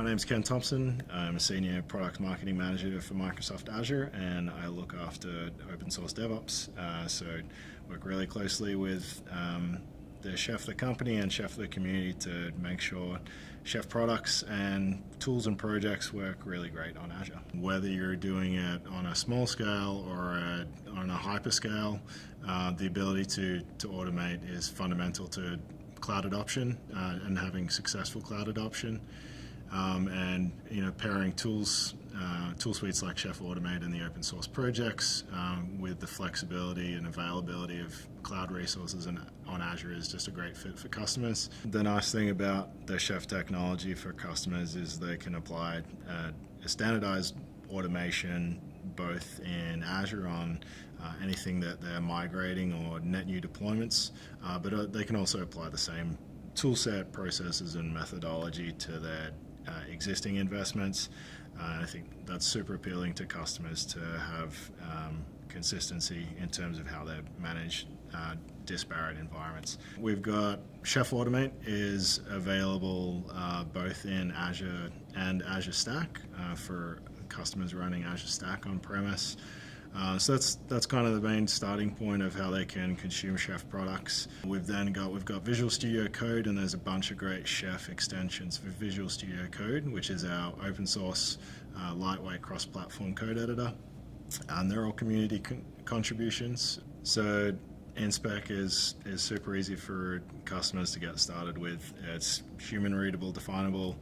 name's Ken Thompson. I'm a Senior Product Marketing Manager for Microsoft Azure, and I look after open source DevOps. So work really closely with the chef of the company and chef of the community to make sure chef products and tools and projects work really great on Azure. Whether you're doing it on a small scale or on a hyperscale, the ability to automate is fundamental to cloud adoption and having successful cloud adoption. And pairing tool suites like Chef Automate and the open source projects with the flexibility and availability of cloud resources on Azure is just a great fit for customers. The nice thing about the Chef technology for customers is they can apply a standardized automation both in Azure on anything that they're migrating or net new deployments, but they can also apply the same toolset, processes, and methodology to their existing investments. I think that's super appealing to customers to have consistency in terms of how they manage disparate environments. We've got Chef Automate is available both in Azure and Azure Stack for customers running Azure Stack on premise. So that's kind of the main starting point of how they can consume Chef products. We've got Visual Studio Code, and there's a bunch of great Chef extensions for Visual Studio Code, which is our open source lightweight cross-platform code editor. And they're all community contributions. So InSpec is super easy for customers to get started with. It's human readable, definable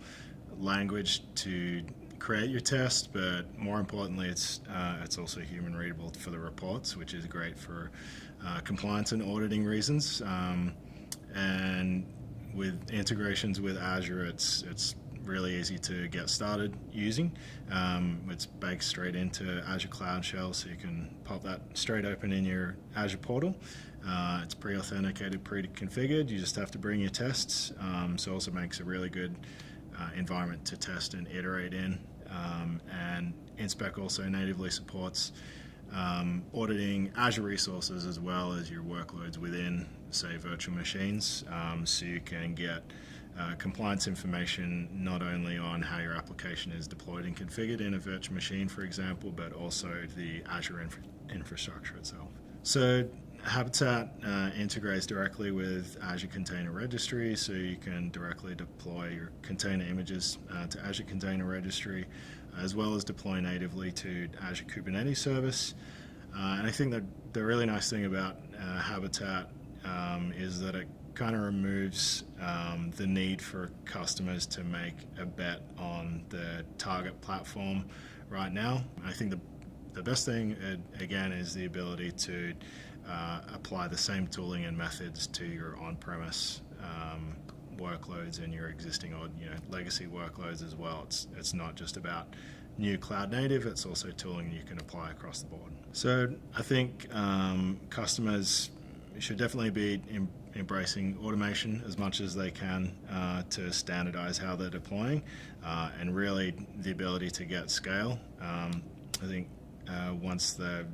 language to create your test, but more importantly, it's also human readable for the reports, which is great for compliance and auditing reasons. And with integrations with Azure, it's really easy to get started using. It's baked straight into Azure Cloud Shell, so you can pop that straight open in your Azure portal. It's pre-authenticated, pre-configured. You just have to bring your tests. So it also makes a really good environment to test and iterate in. And InSpec also natively supports auditing Azure resources as well as your workloads within, say, virtual machines. So you can get compliance information not only on how your application is deployed and configured in a virtual machine, for example, but also the Azure infrastructure itself. So Habitat integrates directly with Azure Container Registry, so you can directly deploy your container images to Azure Container Registry, as well as deploy natively to Azure Kubernetes Service. And I think that the really nice thing about Habitat is that it kind of removes the need for customers to make a bet on the target platform right now. I think the best thing, again, is the ability to apply the same tooling and methods to your on-premise workloads and your existing or legacy workloads as well. It's not just about new cloud native, it's also tooling you can apply across the board. So I think customers should definitely be embracing automation as much as they can to standardize how they're deploying, and really the ability to get scale. I think once they're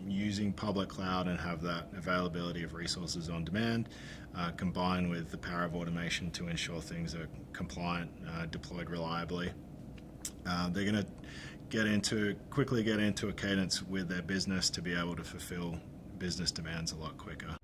using public cloud and have that availability of resources on demand, combined with the power of automation to ensure things are compliant, deployed reliably, they're going to quickly get into a cadence with their business to be able to fulfill business demands a lot quicker.